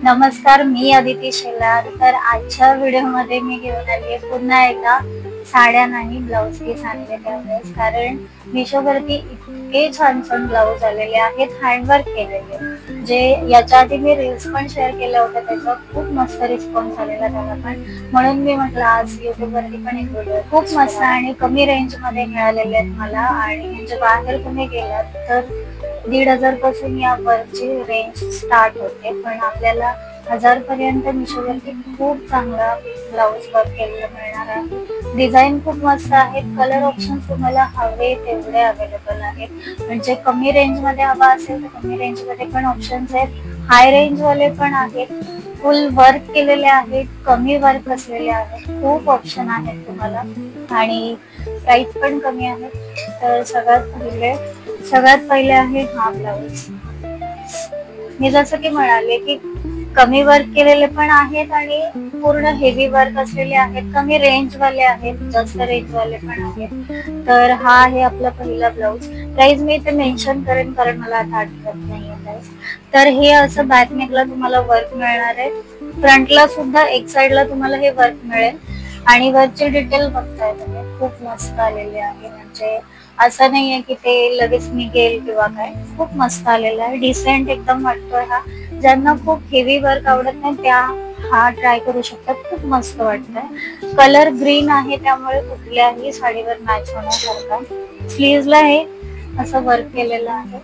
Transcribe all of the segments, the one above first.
नमस्कार, मी अदिती शेलार. तर आजच्या व्हिडिओमध्ये मी घेऊन आली आहे पुन्हा एकदा साड्या नाही ब्लाऊज पीस आणले त्यावेळेस, कारण मिशोवरती इतके छान छान ब्लाऊज आलेले आहेत हँडवर्क केलेले, जे याच्या आधी मी रील्स पण शेअर केल्या होत्या. त्याचा खूप मस्त रिस्पॉन्स आलेला त्याला पण, म्हणून मी म्हटलं आज युट्यूबवरती पण एक व्हिडिओ. खूप मस्त आणि कमी रेंजमध्ये मिळालेले आहेत मला. आणि म्हणजे बाहेर तुम्ही गेलात तर 1,500 पासून या वरची रेंज स्टार्ट होते, पण आपल्याला 1000 पर्यंत मिशोवरती खूप चांगला ब्लाऊज वर्क केलेलं मिळणार आहे. डिझाईन खूप मस्त आहेत, कलर ऑप्शन तुम्हाला हवे तेवढे अवेलेबल आहेत. म्हणजे कमी रेंज मध्ये हवा असेल तर कमी रेंज मध्ये पण ऑप्शन्स आहेत, हाय रेंज वाले पण आहेत, फुल वर्क केलेले आहेत, कमी वर्क असलेले आहेत, खूप ऑप्शन आहेत तुम्हाला आणि प्राइस पण कमी आहे. तर सगळ्यात पहिले आहे हा ब्लाऊज. मी जसं की म्हणाले की कमी वर्क केलेले पण आहेत आणि पूर्ण हेवी वर्क असलेले आहेत, कमी रेंज वाले आहेत, जास्त रेंज वाले पण आहेत. तर हा आहे आपला पहिला ब्लाऊज. प्राइस मी इथे मेन्शन करेन कारण मला आता आठवत नाहीये प्राइस. तर हे असं बॅक नेकला तुम्हाला वर्क मिळणार आहे, फ्रंटला सुद्धा एक साइडला तुम्हाला हे वर्क मिळेल. आणि वरची डिटेल बघताय तुम्ही, खूप मस्त आलेली आहे. म्हणजे असं नाहीये की ते लगेच निघेल किंवा काय, खूप मस्त आलेला आहे, डिसेंट एकदम वाटतोय हा. ज्यांना खूप हेवी वर्क आवडत नाही त्या हा ट्राय करू शकतात, खूप मस्त वाटतंय. कलर ग्रीन आहे त्यामुळे कुठल्याही साडीवर मॅच होण्यासारखा. स्लीव्हजला हे असं वर्क केलेलं आहे.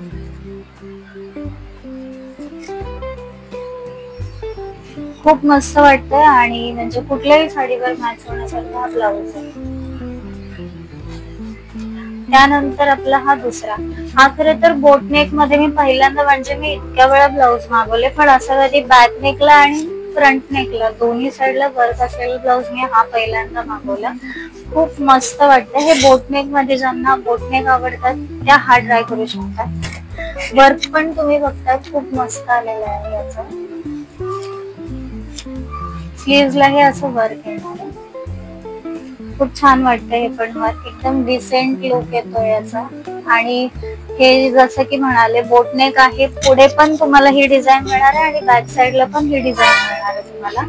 खूप मस्त वाटतंय आणि म्हणजे कुठल्याही साडीवर मॅच होण्यासारखा हा ब्लाऊज आहे. त्यानंतर आपला हा दुसरा. हा खरं तर बोटनेक मध्ये मी पहिल्यांदा, म्हणजे मी इतक्या वेळा ब्लाऊज मागवले पण असं कधी बॅक नेकला आणि फ्रंट नेकला दोन्ही साईडला वर्क असलेला ब्लाऊज मी हा पहिल्यांदा मागवला. खूप मस्त वाटतं हे बोटनेक मध्ये. ज्यांना बोटनेक आवडतात त्या हा ट्राय करू शकतात. वर्क पण तुम्ही बघताय खूप मस्त आलेलं आहे याचा. स्लीव्हजला हे असं वर्क येणार आहे, खूप छान वाटतं हे पण वर्क, एकदम डिसेंट लुक येतो याचा. आणि हे जसं की म्हणाले बोटनेक आहे, पुढे पण तुम्हाला ही डिझाईन मिळणार आहे आणि बॅक साईडला पण ही डिझाईन मिळणार आहे तुम्हाला,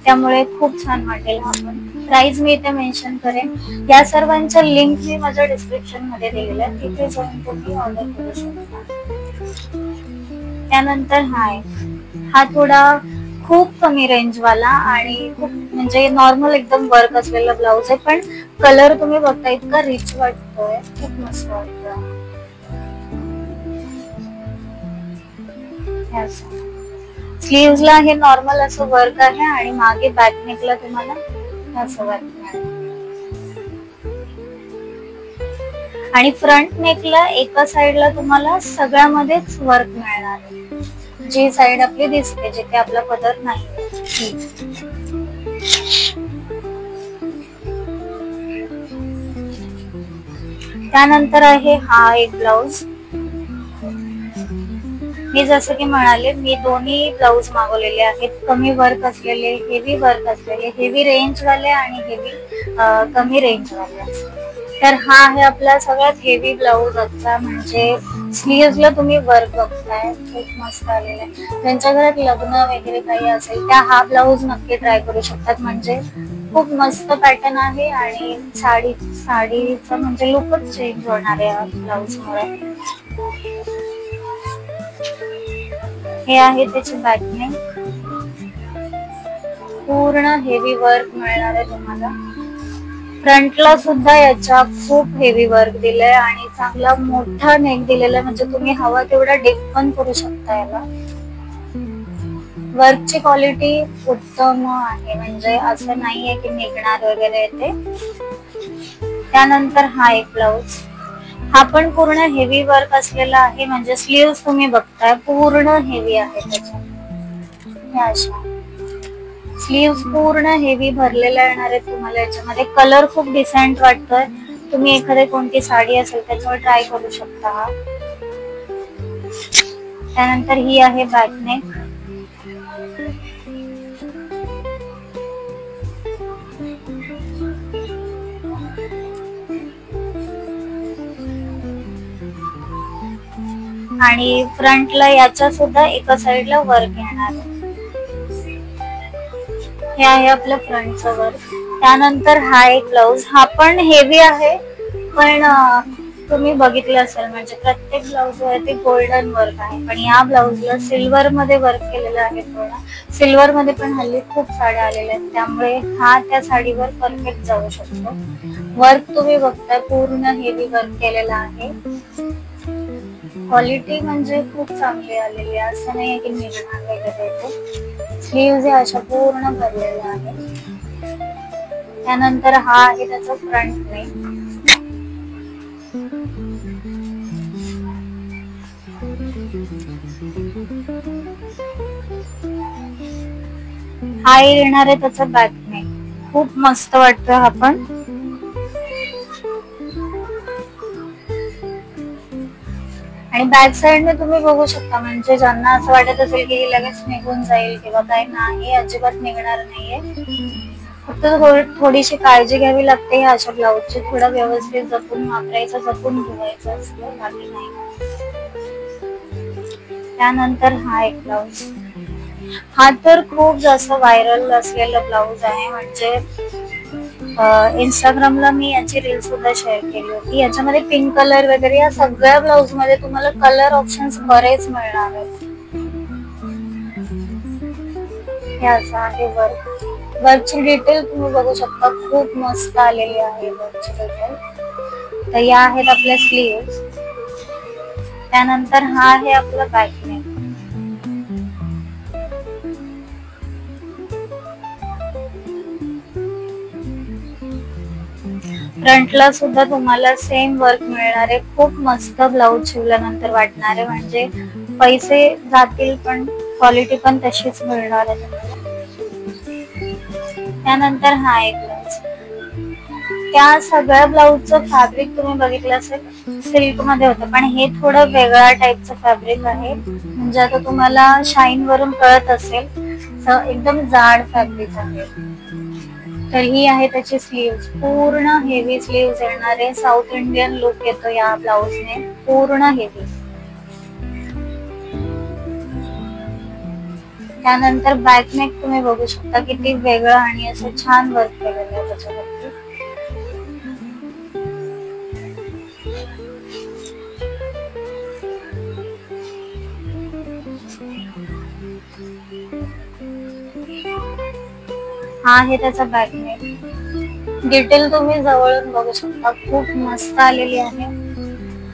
त्यामुळे खूप छान वाटेल हा पण. प्राइस मी इथे मेन्शन करेन. या सर्वांच्या लिंक मी माझ्या डिस्क्रिप्शन मध्ये दिलेल्या आहे, तिथे जाऊन तुम्ही ऑर्डर करू शकता. त्यानंतर हा थोडा खूप कमी रेंज वाला आणि खूप म्हणजे नॉर्मल एकदम वर्क असलेला ब्लाऊज आहे, पण कलर तुम्ही बघता इतका रिच वाटतोय, खूप मस्त वाटतोय. स्लीव्हजला हे नॉर्मल असं वर्क आहे आणि मागे बॅक नेकला तुम्हाला असं वर्क मिळेल. आणि फ्रंट नेकला एका साइडला तुम्हाला सगळ्यामध्येच वर्क मिळणार आहे, जी साइड आपली दिसते जिथे आपला पदर नाही. त्यानंतर आहे हा एक ब्लाऊज. मी जसं की म्हणाले मी दोन्ही ब्लाऊज मागवलेले आहेत, कमी वर्क असलेले, हेवी वर्क असलेले, हेवी रेंज वाले आणि हेवी कमी रेंज वाले. तर हा आहे आपला सगळ्यात हेवी ब्लाऊज आजचा. म्हणजे स्लीव्हजला तुम्ही वर्क बघताय, खूप मस्त आलेला आहे. ज्यांच्या घरात लग्न वगैरे काही असेल त्या हा ब्लाऊज नक्की ट्राय करू शकतात. म्हणजे खूप मस्त पॅटर्न आहे आणि साडीचा म्हणजे लुकच चेंज होणार आहे या ब्लाऊज मुळे. हे आहे त्याची बॅक नेक, पूर्ण हेवी वर्क मिळणार आहे तुम्हाला. फ्रंटला सुद्धा याच्या खूप हेवी वर्क दिलंय आणि चांगला मोठा नेक दिलेला आहे, म्हणजे तुम्ही हवा तेवढा डीप पण करू शकता याला. वर्कची क्वालिटी उत्तम आहे, म्हणजे असं नाहीये की निघणार वगैरे ते. त्यानंतर हा एक ब्लाऊज. हा पण पूर्ण हेवी वर्क असलेला आहे, म्हणजे स्लीव्ह तुम्ही बघताय पूर्ण हेवी आहे त्याच्या. स्लीव्ह पूर्ण हेवी भरलेला येणार आहे तुम्हाला याच्यामध्ये. कलर खूप डिसेंट वाटतोय, तुम्ही एखादी कोणती साडी असेल त्याच्यावर ट्राय करू शकता हा. त्यानंतर ही आहे बॅक नेक. आणि फ्रंटला याच्या सुद्धा एका साइडला वर्क येणार आहे. हे आहे आपलं फ्रंटचं वर्क. त्यानंतर हा एक ब्लाऊज, हा पण हेवी आहे, पण तुम्ही बघितलं असेल म्हणजे प्रत्येक ब्लाऊज वरती गोल्डन वर्क आहे, पण या ब्लाऊजला सिल्वर मध्ये वर्क केलेलं आहे. थोडा सिल्वर मध्ये पण हल्ली खूप साड्या आलेल्या आहेत, त्यामुळे हा त्या साडीवर परफेक्ट जाऊ शकतो. वर्क तुम्ही बघताय पूर्ण हेवी वर्क केलेला आहे. क्वालिटी म्हणजे खूप चांगली आलेली आहे, असं नाहीये की निघणार वगैरे ते. स्लीव्ज अशा पूर्ण भरलेल्या आहे. त्यानंतर हा आहे त्याचा फ्रंट नेक. हा येणार आहे त्याचा बॅक नेक. खूप मस्त वाटतं हा पण. आणि बॅक साइडने तुम्ही बघू शकता, म्हणजे ज्यांना असं वाटत असेल की लगेच निघून जाईल किंवा काय, नाही, अजिबात निघणार नाहीये. फक्त थोडीशी काळजी घ्यावी लागते ह्या अशा ब्लाऊजची. थोडं व्यवस्थित जपून वापरायचं, जपून धुवायचं असतं, बाकी नाही. त्यानंतर हा एक ब्लाऊज, हा तर खूप जास्त व्हायरल असलेला ब्लाऊज आहे. म्हणजे इंस्टाग्रामला मी याची रील सुद्धा शेअर केली होती. याच्यामध्ये पिंक कलर वगैरे या सगळ्या ब्लाऊज मध्ये तुम्हाला कलर ऑप्शन्स बरेच मिळणार आहेत. याचा आहे वर्क. वर्कची डिटेल तुम्ही बघू शकता, खूप मस्त आलेली आहे वर्कची डिटेल. तर या आहेत आपल्या स्लीव्स. त्यानंतर हा आहे आपला बॅक नेक. फ्रंटला सुद्धा तुम्हाला सेम वर्क मिळणार आहे. खूप मस्त ब्लाऊज शिवल्यानंतर वाटणार आहे, म्हणजे पैसे जातील पण क्वालिटी पण तशीच मिळणार आहे तुम्हाला. त्यानंतर हा एक ब्लाऊज. त्या सगळ्या ब्लाऊजचं फॅब्रिक तुम्ही बघितलं असेल, सिल्क मध्ये होतं, पण हे थोडं वेगळ्या टाईपचं फॅब्रिक आहे. म्हणजे आता तुम्हाला शाईन वरून कळत असेल, एकदम जाड फॅब्रिक आहे. तर ही आहे त्याची स्लीव्स. पूर्ण हेवी स्लीव्स येणार आहे. साऊथ इंडियन लुक येतो या ब्लाऊजने, पूर्ण हेवी. त्यानंतर बॅक नेक तुम्ही बघू शकता, किती वेगळं आणि असं छान वर्क केलेलं आहे त्याच्यावरती. हा आहे त्याचा बॅक नेक. डिटेल तुम्ही जवळून बघू शकता, खूप मस्त आलेली आहे.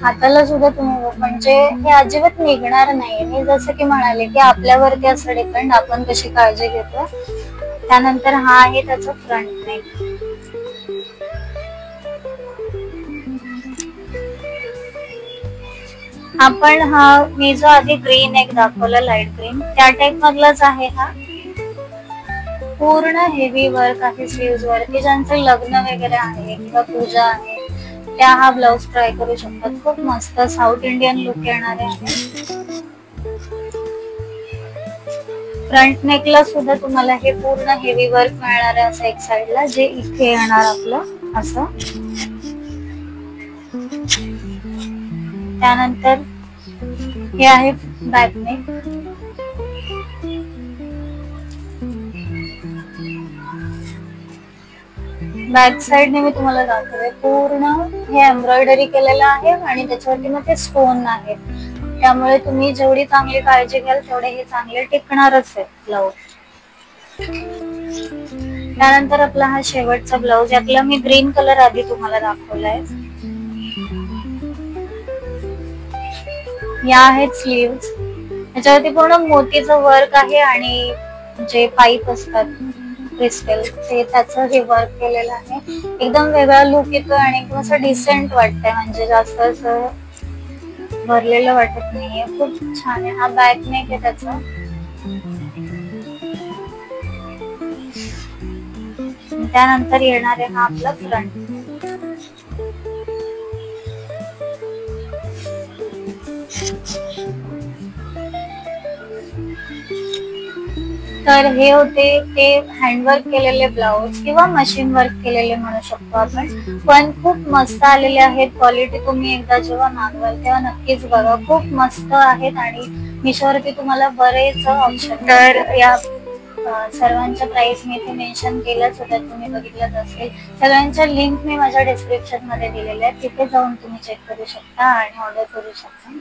हाताला सुद्धा तुम्ही, म्हणजे हे अजिबात निघणार नाहीये. मी जसं की म्हणाले की आपल्यावरती असं डिपेंड, आपण कशी काळजी घेतो. त्यानंतर हा आहे त्याचा फ्रंट नेक. आपण हा मी जो आधी ग्रीन एक दाखवला, लाईट ग्रीन, त्या टाइप मधलाच आहे हा. पूर्ण हेवी वर्क आहे स्लीव्स वरती. ज्यांचं लग्न वगैरे आहे किंवा पूजा आहे, त्या हा ब्लाऊज ट्राय करू शकतात. खूप मस्त साऊथ इंडियन लुक येणारे आहे. फ्रंट नेकला सुद्धा तुम्हाला हे पूर्ण हेवी वर्क मिळणार आहे असं एक साइडला, जे इथे येणार आपलं असं. त्यानंतर हे आहे बॅक नेक. बॅक साइडने मी तुम्हाला दाखवते, पूर्ण हे एम्ब्रॉयडरी केलेलं आहे आणि त्याच्यावरती मग ते स्टोन आहेत. त्यामुळे तुम्ही जेवढी चांगली काळजी घ्याल तेवढे हे चांगले टिकणारच आहे ब्लाऊज. त्यानंतर आपला हा शेवटचा ब्लाऊज. यातला मी ग्रीन कलर आधी तुम्हाला दाखवलाय. या आहेत स्लीव्स. याच्यावरती पूर्ण मोतीचं वर्क आहे आणि जे पाईप असतात क्रिस्टल, ते त्याचं हे वर्क केलेलं आहे. एकदम वेगळा लुक येतो आणि एकदम असं डिसेंट वाटतंय, म्हणजे जास्त असं भरलेलं वाटत नाहीये. खूप छान आहे. हा बॅक नेक आहे त्याचा. त्यानंतर येणार आहे हा आपला फ्रंट. तर हे होते ते हँडवर्क केलेले ब्लाऊज किंवा मशीन वर्क केलेले म्हणू शकतो आपण, पण खूप मस्त आलेले आहेत. क्वालिटी तुम्ही एकदा जेव्हा मागवाल तेव्हा नक्कीच बघा, खूप मस्त आहेत. आणि मिशोवरती तुम्हाला बरेच ऑप्शन. तर या सर्वांच्या प्राइस मी इथे मेन्शन केलंच होतं, तुम्ही बघितलंच असेल. सगळ्यांच्या लिंक मी माझ्या डिस्क्रिप्शन मध्ये दिलेल्या आहेत, तिथे जाऊन तुम्ही चेक करू शकता आणि ऑर्डर करू शकता.